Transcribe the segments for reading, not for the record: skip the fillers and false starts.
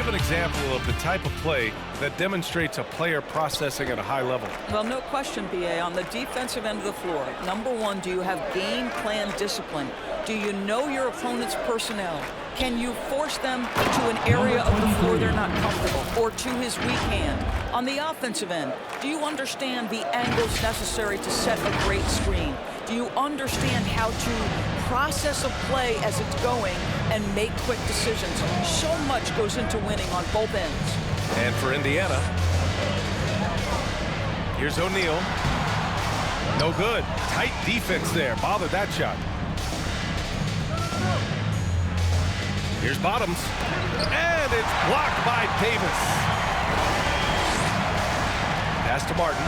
give an example of the type of play that demonstrates a player processing at a high level? Well, no question, BA. On the defensive end of the floor, number one, do you have game plan discipline? Do you know your opponent's personnel? Can you force them to an area of the floor they're not comfortable or to his weak hand? On the offensive end, do you understand the angles necessary to set a great screen? Do you understand how to process a play as it's going and make quick decisions? So much goes into winning on both ends. And for Indiana, here's O'Neal. No good. Tight defense there. Bothered that shot. Here's Bottoms. And it's blocked by Davis. Pass to Martin.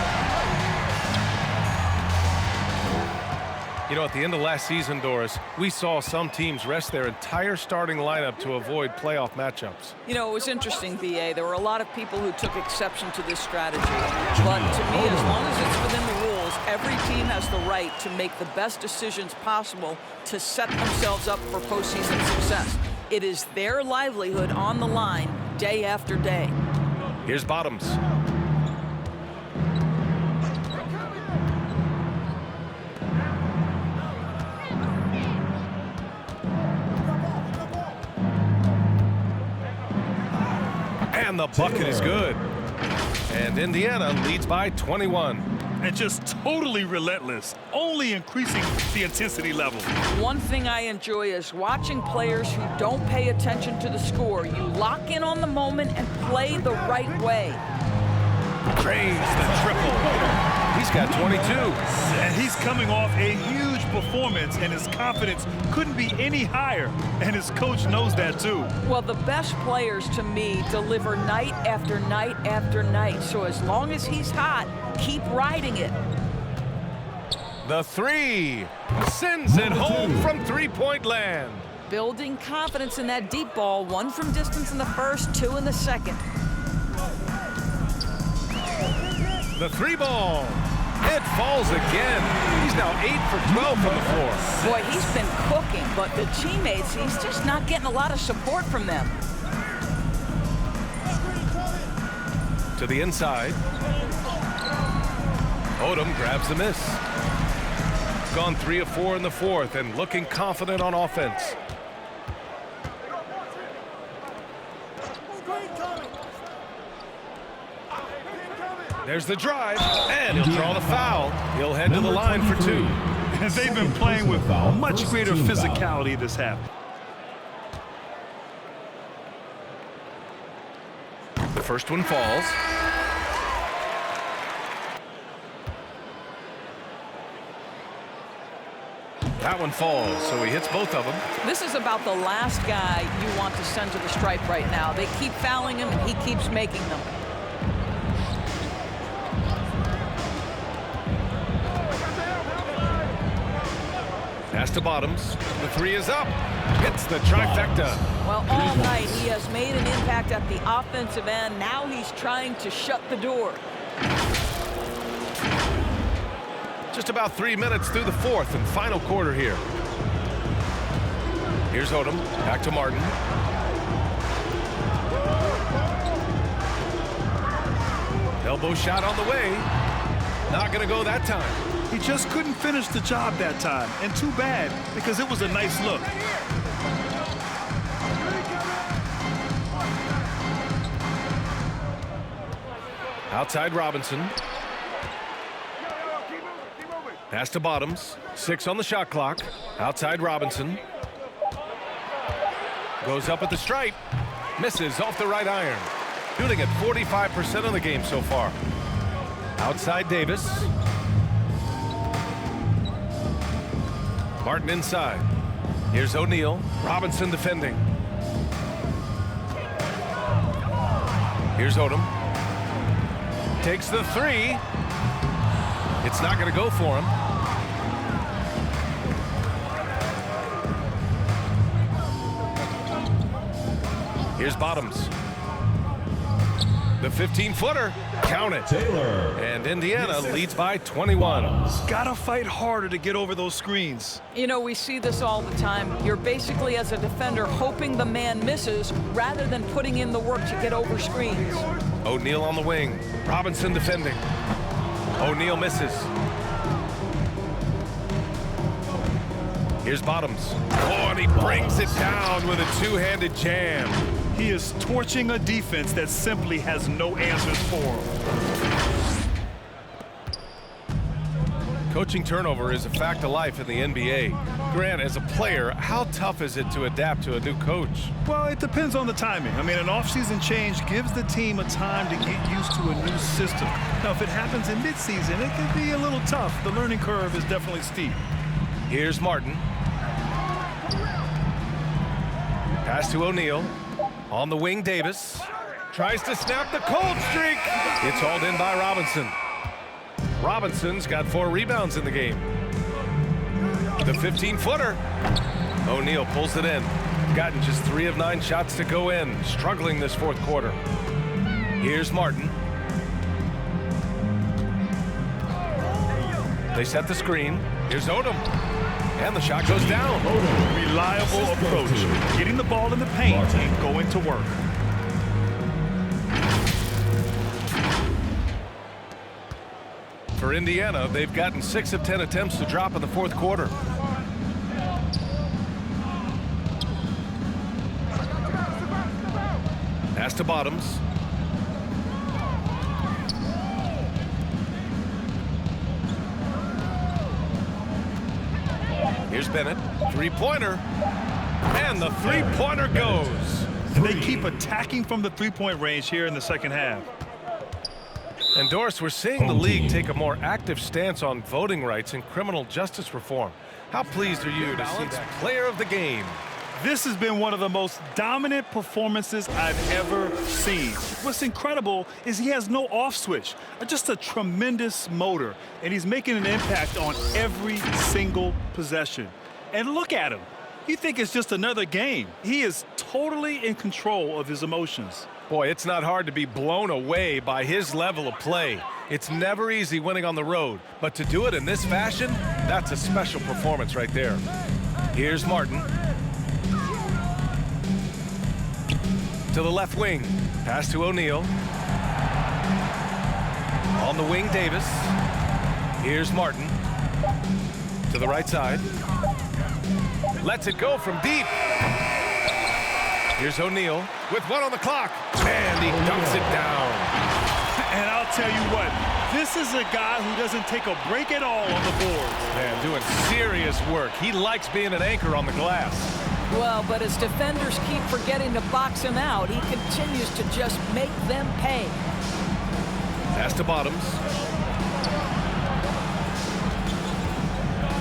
You know, at the end of last season, Doris, we saw some teams rest their entire starting lineup to avoid playoff matchups. You know, it was interesting, BA. There were a lot of people who took exception to this strategy. But to me, as long as it's within the rules, every team has the right to make the best decisions possible to set themselves up for postseason success. It is their livelihood on the line day after day. Here's Bottoms. And the bucket is good. And Indiana leads by 21. And just totally relentless, only increasing the intensity level. One thing I enjoy is watching players who don't pay attention to the score. You lock in on the moment and play the right way. Drains the triple. He's got 22. And he's coming off a huge performance, and his confidence couldn't be any higher. And his coach knows that, too. Well, the best players, to me, deliver night after night after night. So as long as he's hot, keep riding it. The three sends it home from three-point land. Building confidence in that deep ball. One from distance in the first, two in the second. The three ball. It falls again. He's now 8 for 12 from the floor. Boy, he's been cooking, but the teammates, he's just not getting a lot of support from them. To the inside. Odom grabs the miss. Gone 3 of 4 in the fourth and looking confident on offense. There's the drive, and he'll draw the foul. He'll head to the line for 2. And they've been playing with much greater physicality this half. The first one falls. That one falls, so he hits both of them. This is about the last guy you want to send to the stripe right now. They keep fouling him, and he keeps making them. Pass to Bottoms. The three is up. Hits the trifecta. Well, all night he has made an impact at the offensive end. Now he's trying to shut the door. Just about 3 minutes through the fourth and final quarter here. Here's Odom. Back to Martin. Elbow shot on the way. Not going to go that time. He just couldn't finish the job that time, and too bad, because it was a nice look. Outside Robinson. Pass to Bottoms. 6 on the shot clock. Outside Robinson. Goes up at the stripe. Misses off the right iron. Shooting at 45% of the game so far. Outside Davis. Martin inside. Here's O'Neal. Robinson defending. Here's Odom. Takes the three. It's not going to go for him. Here's Bottoms. The 15-footer, count it. Taylor. And Indiana leads by 21. Gotta fight harder to get over those screens. You know, we see this all the time. You're basically, as a defender, hoping the man misses rather than putting in the work to get over screens. O'Neal on the wing. Robinson defending. O'Neal misses. Here's Bottoms. Oh, and he brings it down with a two-handed jam. He is torching a defense that simply has no answers for him. Coaching turnover is a fact of life in the NBA. Grant, as a player, how tough is it to adapt to a new coach? Well, it depends on the timing. I mean, an offseason change gives the team a time to get used to a new system. Now, if it happens in midseason, it can be a little tough. The learning curve is definitely steep. Here's Martin. Pass to O'Neal. On the wing, Davis. Tries to snap the cold streak. It's hauled in by Robinson. Robinson's got 4 rebounds in the game. The 15-footer. O'Neal pulls it in. Gotten just 3 of 9 shots to go in. Struggling this fourth quarter. Here's Martin. They set the screen. Here's Odom. And the shot goes down. Reliable approach. Getting the ball in the paint and going to work. For Indiana, they've gotten 6 of 10 attempts to drop in the fourth quarter. Pass to Bottoms. Here's Bennett. Three-pointer. And the three-pointer goes. And they keep attacking from the three-point range here in the second half. And Doris, we're seeing the league take a more active stance on voting rights and criminal justice reform. How pleased are you to see that player of the game? This has been one of the most dominant performances I've ever seen. What's incredible is he has no off switch, just a tremendous motor, and he's making an impact on every single possession. And look at him. You think it's just another game. He is totally in control of his emotions. Boy, it's not hard to be blown away by his level of play. It's never easy winning on the road, but to do it in this fashion, that's a special performance right there. Here's Martin. To the left wing. Pass to O'Neal. On the wing, Davis. Here's Martin. To the right side. Lets it go from deep. Here's O'Neal with 1 on the clock. And he dunks it down. And I'll tell you what, this is a guy who doesn't take a break at all on the board. Man, doing serious work. He likes being an anchor on the glass. Well, but as defenders keep forgetting to box him out, he continues to just make them pay. Pass to Bottoms.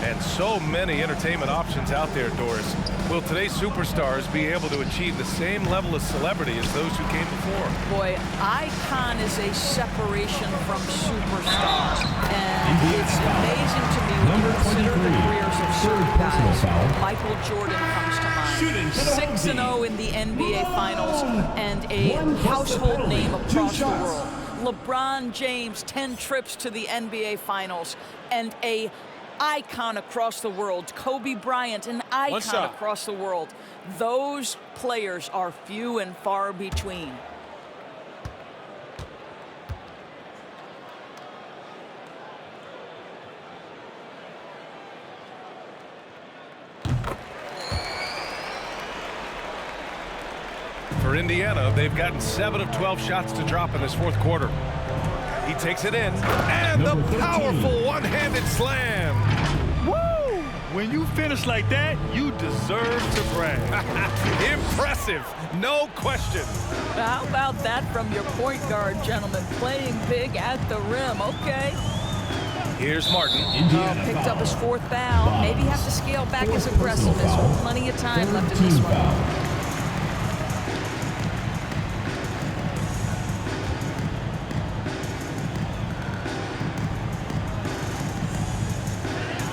And so many entertainment options out there, Doris. Will today's superstars be able to achieve the same level of celebrity as those who came before? Boy, icon is a separation from superstar. And it's amazing to me when you consider the careers of certain guys. Michael Jordan comes to mind. 6-0 in the NBA Finals and a household name across the world. LeBron James, 10 trips to the NBA Finals and a icon across the world. Kobe Bryant, an icon across the world. Those players are few and far between. For Indiana, they've gotten 7 of 12 shots to drop in this fourth quarter. He takes it in, and the powerful one-handed slam. Woo! When you finish like that, you deserve to brag. Impressive, no question. How about that from your point guard, gentlemen? Playing big at the rim, okay. Here's Martin. Picked up his 4th foul. Maybe have to scale back his aggressiveness. Plenty of time left in this one.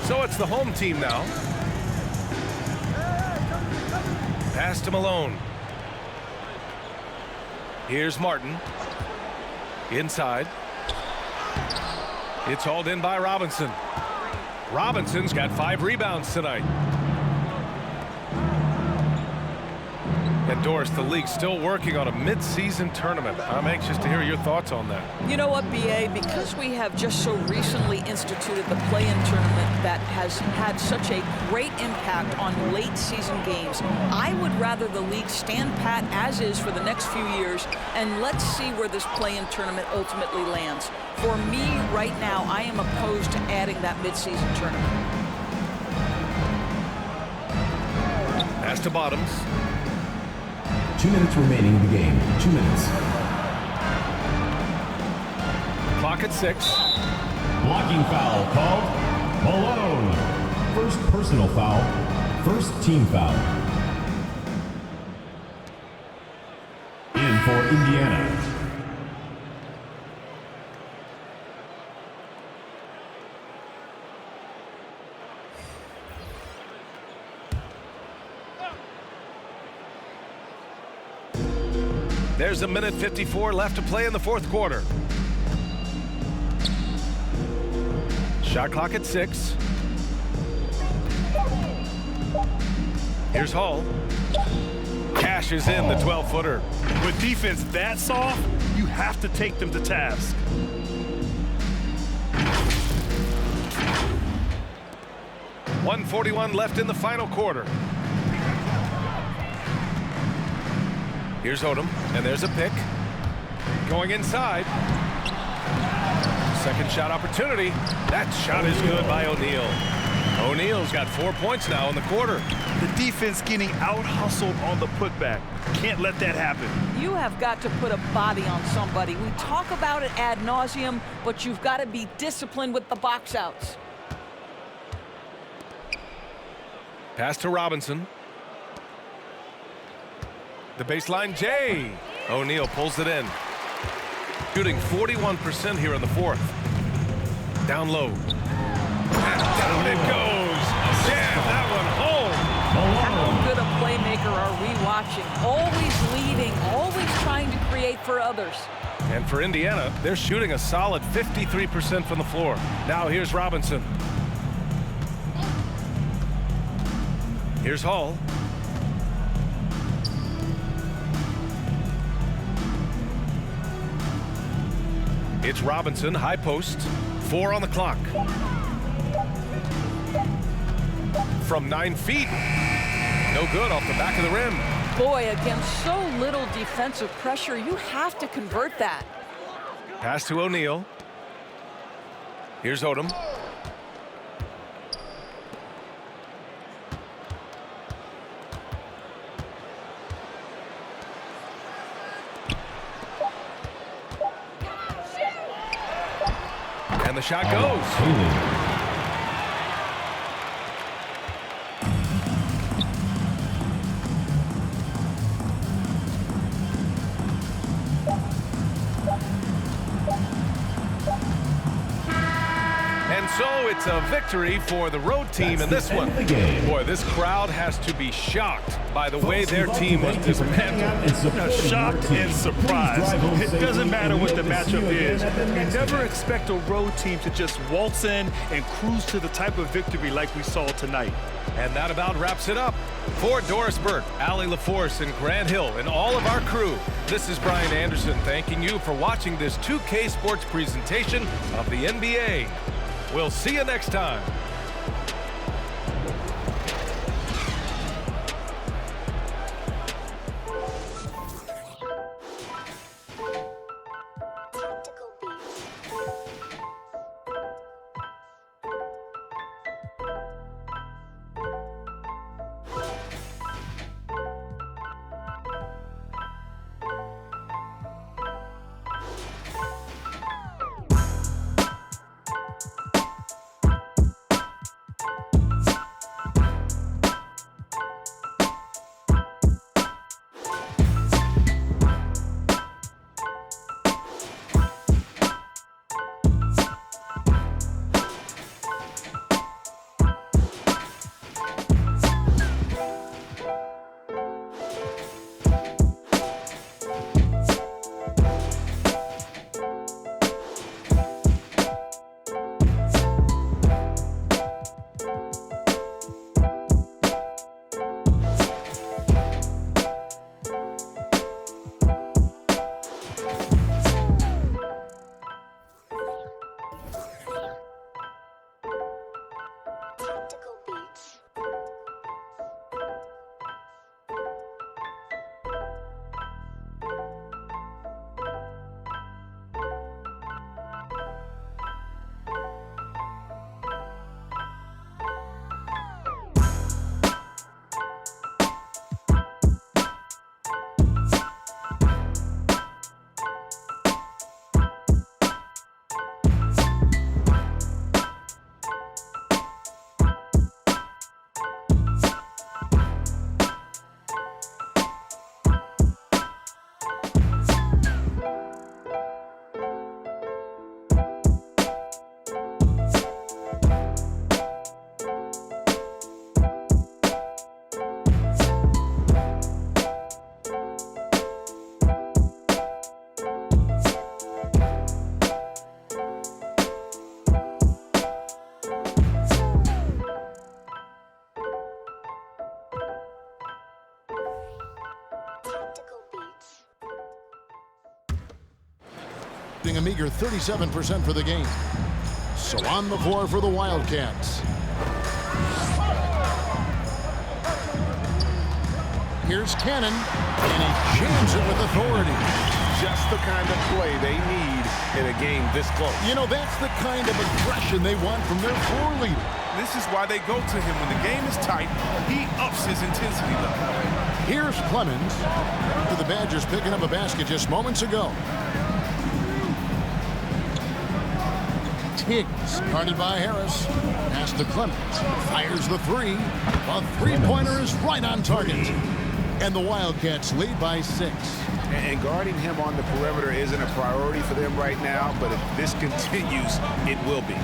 So it's the home team now. Pass to Malone. Here's Martin. Inside. It's hauled in by Robinson. Robinson's got 5 rebounds tonight. And Doris, the league's still working on a mid-season tournament. I'm anxious to hear your thoughts on that. You know what, BA? Because we have just so recently instituted the play-in tournament that has had such a great impact on late-season games, I would rather the league stand pat as is for the next few years, and let's see where this play-in tournament ultimately lands. For me, right now, I am opposed to adding that mid-season tournament. Pass to Bottoms. 2 minutes remaining in the game. 2 minutes. Clock at 6. Blocking foul called Malone. First personal foul. First team foul. In for Indiana. There's a minute 54 left to play in the fourth quarter. Shot clock at 6. Here's Hall. Cashes in the 12-footer. With defense that soft, you have to take them to task. .141 left in the final quarter. Here's Odom, and there's a pick. Going inside. Second shot opportunity. That shot is good by O'Neal. O'Neal's got 4 points now in the quarter. The defense getting out-hustled on the putback. Can't let that happen. You have got to put a body on somebody. We talk about it ad nauseum, but you've got to be disciplined with the box outs. Pass to Robinson. The baseline, Jay. O'Neal pulls it in. Shooting 41% here in the fourth. Down low. And down it goes. Jam that one home. How good a playmaker are we watching? Always leading, always trying to create for others. And for Indiana, they're shooting a solid 53% from the floor. Now here's Robinson. Here's Hall. It's Robinson, high post, 4 on the clock. From 9 feet, no good off the back of the rim. Boy, against so little defensive pressure, you have to convert that. Pass to O'Neal. Here's Odom. And the shot goes. And so it's a victory for the road team in this one. Boy, this crowd has to be shocked by the way their team was dismantled. Shocked and surprised. It doesn't matter what the matchup is. You never expect a road team to just waltz in and cruise to the type of victory like we saw tonight. And that about wraps it up. For Doris Burke, Allie LaForce, and Grant Hill, and all of our crew, this is Brian Anderson thanking you for watching this 2K Sports presentation of the NBA. We'll see you next time. a meager 37% for the game. So on the floor for the Wildcats. Here's Cannon, and he jams it with authority. Just the kind of play they need in a game this close. You know, that's the kind of aggression they want from their floor leader. This is why they go to him when the game is tight. He ups his intensity level. Here's Clemens. The Badgers picking up a basket just moments ago. Tiggs, guarded by Harris. Pass to Clemens. Fires the three. The three-pointer is right on target. And the Wildcats lead by 6. And guarding him on the perimeter isn't a priority for them right now, but if this continues, it will be.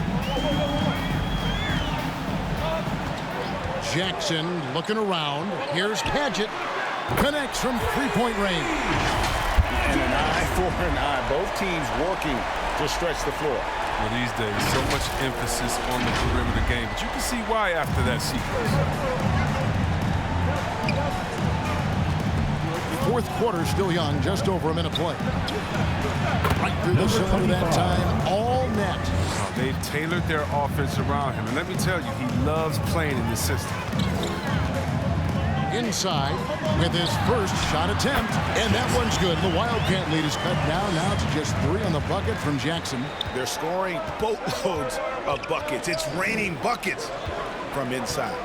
Jackson looking around. Here's Padgett. Connects from three-point range. And an eye for an eye. Both teams working to stretch the floor. Well, these days, so much emphasis on the perimeter game, but you can see why after that sequence. Fourth quarter still young, just over a minute play. Right through the center that time, all net. They've tailored their offense around him, and let me tell you, he loves playing in this system. Inside with his first shot attempt, and that one's good. The Wildcat lead is cut down now to just 3 on the bucket from Jackson. They're scoring boatloads of buckets. It's raining buckets from inside.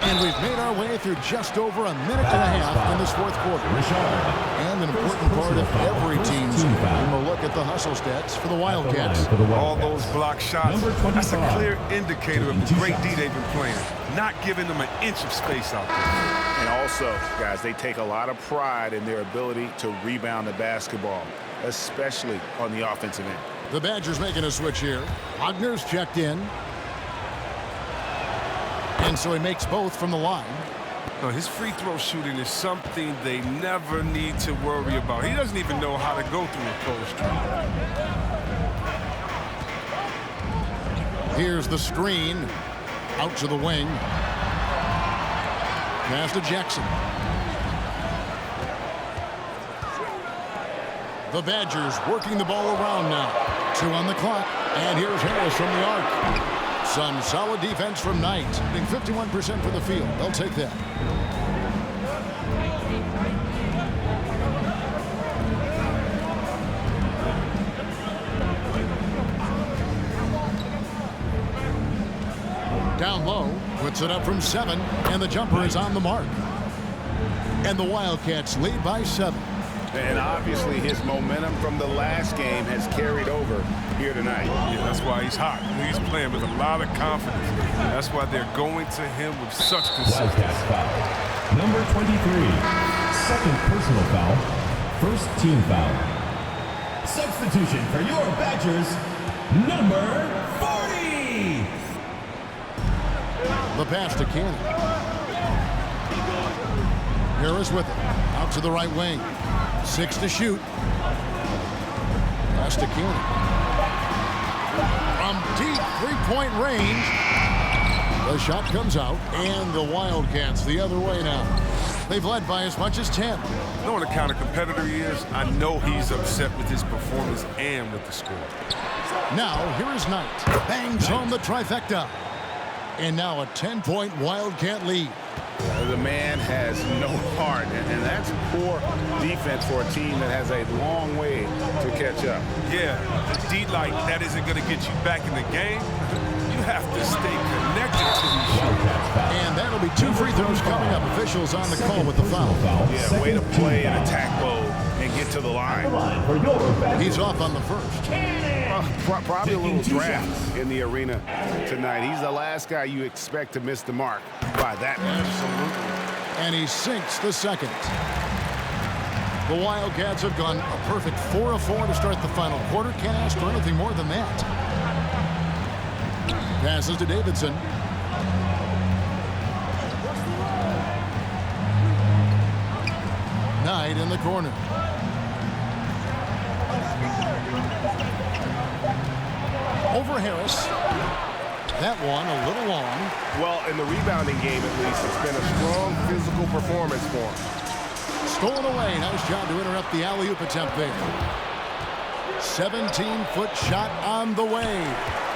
And we've made our way through just over a minute and a half in this fourth quarter. And an important part of every team's game, we'll look at the hustle stats for the Wildcats. All those block shots, that's a clear indicator of the great D they've been playing. Not giving them an inch of space out there. And also, guys, they take a lot of pride in their ability to rebound the basketball, especially on the offensive end. The Badgers making a switch here. Wagner's checked in. And so he makes both from the line. No, his free throw shooting is something they never need to worry about. He doesn't even know how to go through a cold streak. Here's the screen. Out to the wing. Pass to Jackson. The Badgers working the ball around now. 2 on the clock. And here's Harris from the arc. Some solid defense from Knight. 51% for the field. They'll take that. Down low. Puts it up from 7. And the jumper is on the mark. And the Wildcats lead by 7. And obviously his momentum from the last game has carried over here tonight. Yeah, that's why he's hot. He's playing with a lot of confidence. That's why they're going to him with such consistency. Wildcats foul. Number 23. Second personal foul. First team foul. Substitution for your Badgers. Number 40. The pass to Cannon. Harris with it. Out to the right wing. 6 to shoot. Pass to Cannon. From deep three-point range. The shot comes out, and the Wildcats the other way now. They've led by as much as 10. Knowing the kind of competitor he is, I know he's upset with his performance and with the score. Now, here is Knight. Bangs home the trifecta. And now a 10-point Wildcat lead. The man has no heart, and that's poor defense for a team that has a long way to catch up. Yeah, D-like, that isn't going to get you back in the game. You have to stay connected to these shots. And that'll be 2 free throws coming up. Officials on the call with the foul. Yeah, way to play an attack mode and get to the line. He's off on the first. Probably a little draft in the arena tonight. He's the last guy you expect to miss the mark by that much. Absolutely. And he sinks the second. The Wildcats have gone a perfect 4 of 4 to start the final quarter. Can't ask for anything more than that. Passes to Davidson. Knight in the corner. Over Harris. That one a little long. Well, in the rebounding game, at least, it's been a strong physical performance for him. Stolen away. Nice job to interrupt the alley-oop attempt there. 17-foot shot on the way.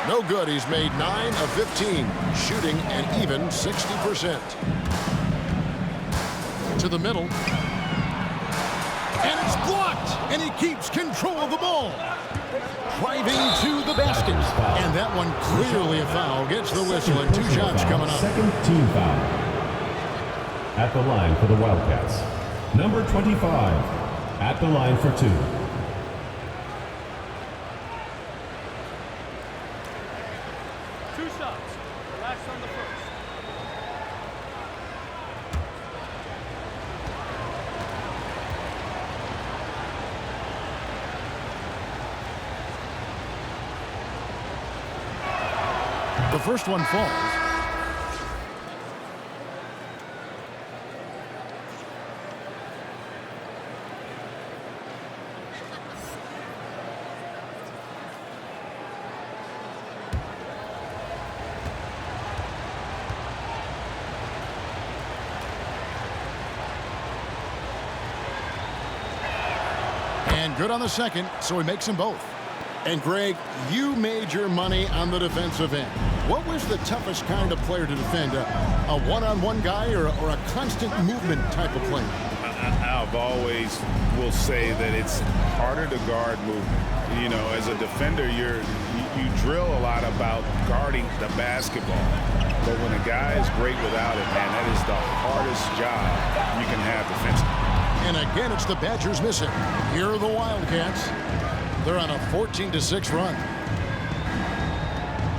No good. He's made 9 of 15, shooting an even 60%. To the middle. And it's blocked. And he keeps control of the ball. Driving to the basket. And that one clearly a foul. Gets the whistle and 2 shots coming up. Second team foul. At the line for the Wildcats. Number 25. At the line for 2. The first one falls. And good on the second, so he makes them both. And Greg, you made your money on the defensive end. What was the toughest kind of player to defend? A one-on-one guy or a constant movement type of player? I've always will say that it's harder to guard movement. You know, as a defender, you drill a lot about guarding the basketball. But when a guy is great without it, man, that is the hardest job you can have defensively. And again, it's the Badgers missing. Here are the Wildcats. They're on a 14-6 run.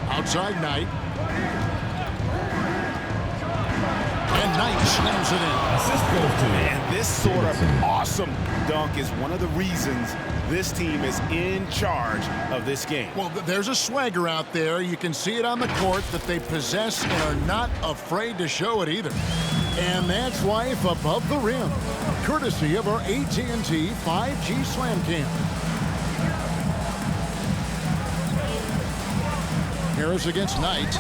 Outside Knight. And Knight slams it in. Assist goes to And this sort of awesome dunk is one of the reasons this team is in charge of this game. Well, there's a swagger out there. You can see it on the court that they possess and are not afraid to show it either. And that's life above the rim, courtesy of our AT&T 5G Slam Cam. Harris against Knight.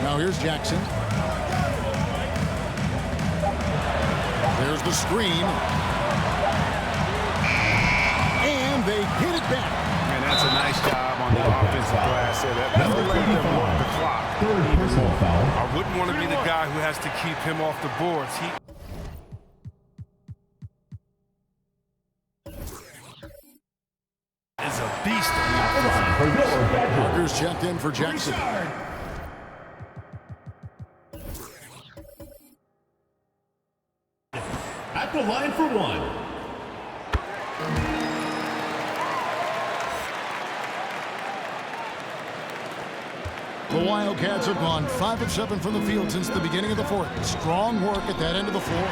Now here's Jackson. There's the screen. And they hit it back. And that's a nice job on the offensive glass there. That let them work the clock. Third personal foul. I wouldn't want to be the guy who has to keep him off the boards. He is a beast. Parker's checked in for Jackson. At the line for 1. The Wildcats have gone 5 of 7 from the field since the beginning of the fourth. Strong work at that end of the floor.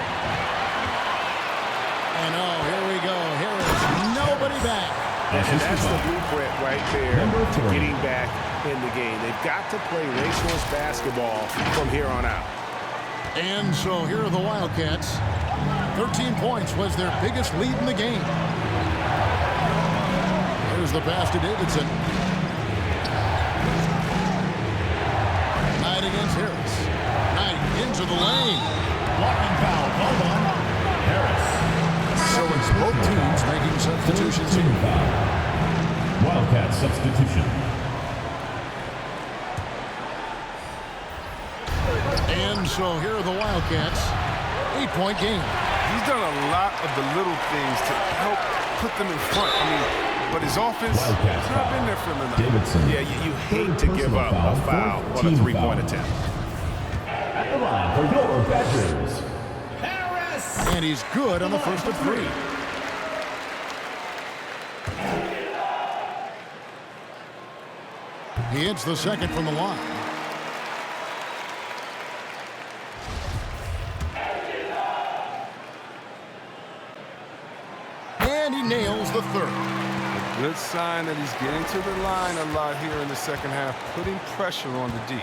And oh, here we go. Here is nobody back. And that's the blueprint right there to getting back in the game. They've got to play racehorse basketball from here on out. And so here are the Wildcats. 13 points was their biggest lead in the game. There's the pass to Davidson. Knight against Harris. Knight into the lane. Blocking foul called on Harris. So it's both teams making substitutions here. Wildcat substitution. And so here are the Wildcats. 8-point game. He's done a lot of the little things to help put them in front. I mean, but his offense has not been there for him enough. Davidson. Yeah, you hate to give up a foul on a three-point attempt. At the line for your Badgers. And he's good on the first of 3. He hits the second from the line. And he nails the third. A good sign that he's getting to the line a lot here in the second half, putting pressure on the D.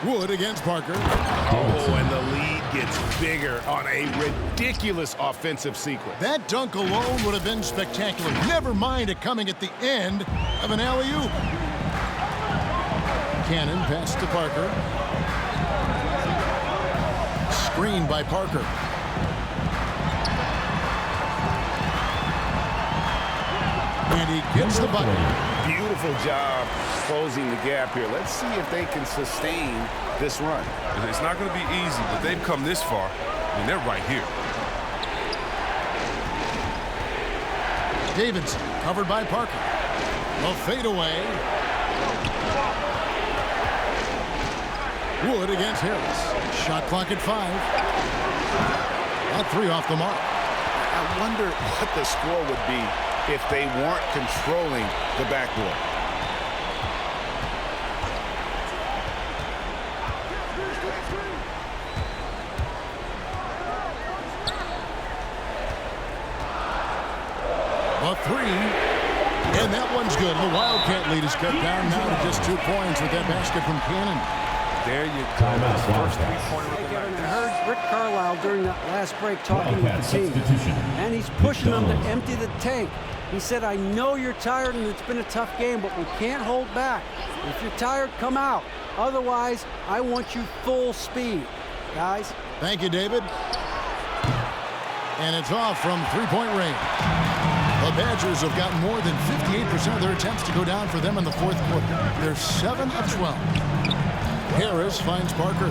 Wood against Parker. Oh, and the lead gets bigger on a ridiculous offensive sequence. That dunk alone would have been spectacular. Never mind it coming at the end of an alley-oop. Cannon pass to Parker. Screen by Parker. And he gets the bucket. Beautiful job closing the gap here. Let's see if they can sustain this run. It's not going to be easy, but they've come this far. I mean, they're right here. Davidson covered by Parker. The fadeaway. Wood against Harris. Shot clock at 5. At 3 off the mark. I wonder what the score would be if they weren't controlling the backboard. A 3. And that one's good. The Wildcat lead is cut down now to just 2 points with that basket from Cannon. There you go. First three-pointer of the night. I heard Rick Carlisle during that last break talking with the team, and he's pushing them to empty the tank. He said, I know you're tired and it's been a tough game, but we can't hold back. If you're tired, come out. Otherwise, I want you full speed. Guys. Thank you, David. And it's off from three-point range. The Badgers have gotten more than 58% of their attempts to go down for them in the fourth quarter. They're 7 of 12. Harris finds Parker.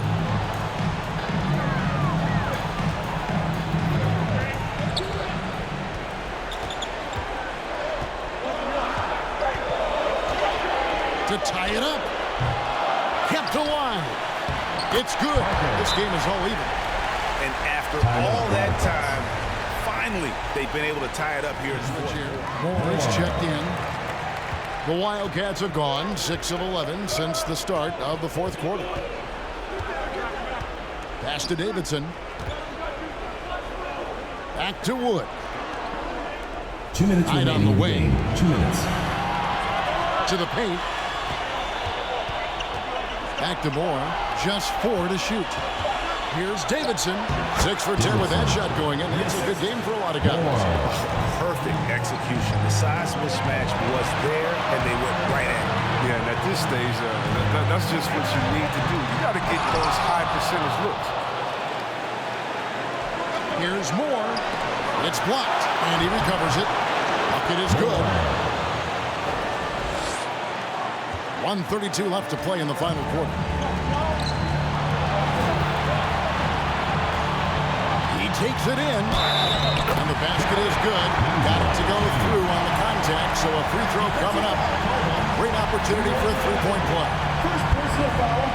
To tie it up. Kept alive. It's good. This game is all even. And after all that time, finally, they've been able to tie it up here in the fourth. Moore's checked in. The Wildcats have gone 6 of 11 since the start of the fourth quarter. Pass to Davidson. Back to Wood. 2 minutes Right on the way. 2 minutes. To the paint. Back to Moore. Just 4 to shoot. Here's Davidson. 6 for 10 with that shot going in. It's a good game for a lot of guys. Perfect execution. The size mismatch was there, and they went right at it. Yeah, and at this stage, that's just what you need to do. You got to get those high percentage looks. Here's Moore. It's blocked, and he recovers it. Bucket is good. 1:32 left to play in the final quarter. He takes it in, and the basket is good. Got it to go through on the contact, so a free throw coming up. Great opportunity for a three-point play. First personal foul,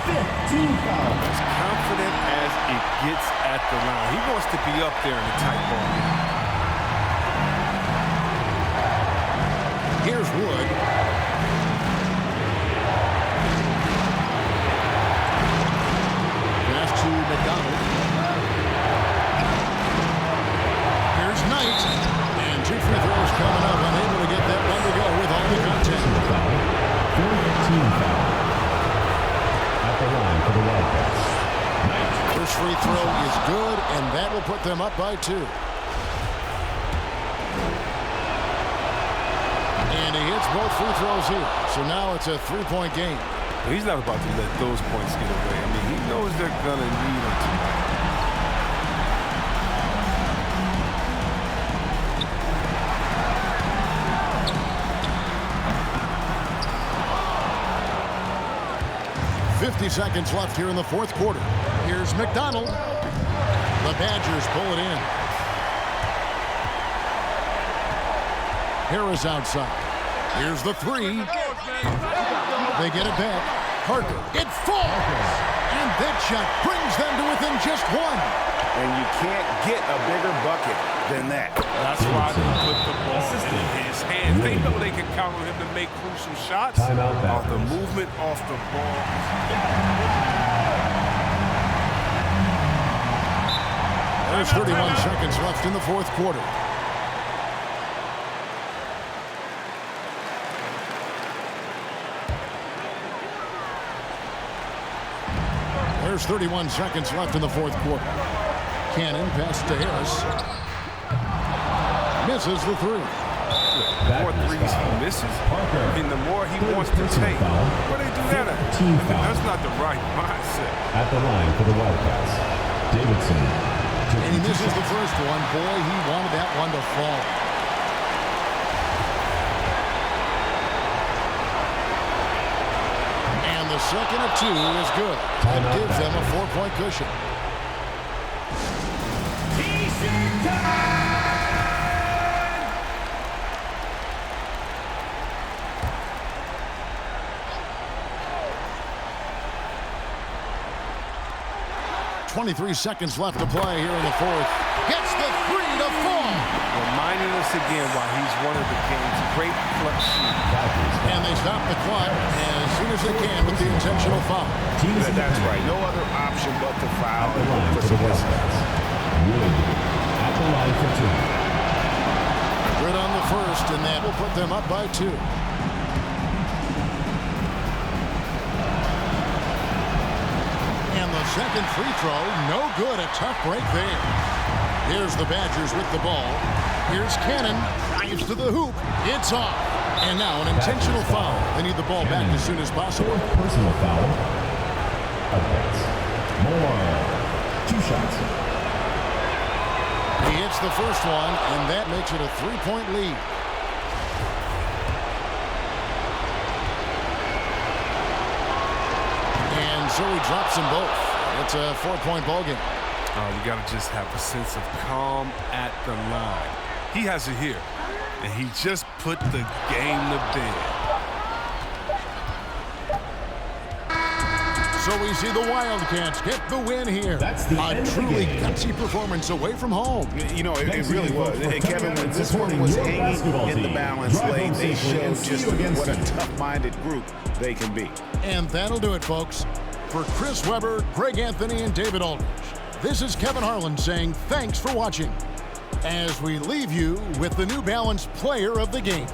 15 foul. As confident as it gets at the line. He wants to be up there in the tight ball game. Here's Wood. Pass to McDonald. Here's Knight. And 2 free throws coming up. Unable to get that one to go with all the contact. 14 foul. At the line for the Wildcats. First free throw is good, and that will put them up by 2. And he hits both free throws here. So now it's a 3-point game. He's not about to let those points get away. I mean, he knows they're going to need him to. 50 seconds left here in the fourth quarter. Here's McDonald. The Badgers pull it in. Harris outside. Here's the 3. They get it back. Parker. It falls. And that shot brings them to within just 1. And you can't get a bigger bucket than that. That's why they put the ball in his hands. They know they can count on him to make crucial shots. Off the movement, off the ball. There's 31 seconds left in the fourth quarter. There's 31 seconds left in the fourth quarter. Cannon pass to Harris. Misses the 3. The more threes he misses, I mean, the more he wants to take. Where they do that at? That's not the right mindset. At the line for the Wildcats, Davidson. And he misses the first one. Boy, he wanted that one to fall. And the second of two is good. That gives them a 4-point cushion. 23 seconds left to play here in the fourth. Gets the three to fall. Reminding us again why he's one of the game's great clutch shooters. And they stop the clock as soon as they can with the intentional foul. That's right. No other option but to foul. At the line for the Wildcats, Wood. At the line for two. Good on the first, and that will put them up by 2. And the second free throw, no good. A tough break there. Here's the Badgers with the ball. Here's Cannon. Dives to the hoop. It's off. And now an intentional foul. They need the ball back as soon as possible. Personal foul. Wildcats. Moore. 2 shots. He hits the first one, and that makes it a 3-point lead. And so he drops them both. It's a 4-point ball game. Oh, you got to just have a sense of calm at the line. He has it here, and he just put the game to bed. So we see the Wildcats get the win here. That's the a truly gutsy performance away from home. You know, it really was. And Kevin, when this one was hanging in the balance lane, they showed just what a tough-minded group they can be. And that'll do it, folks. For Chris Webber, Greg Anthony, and David Aldridge, this is Kevin Harlan saying thanks for watching as we leave you with the New Balance Player of the Game.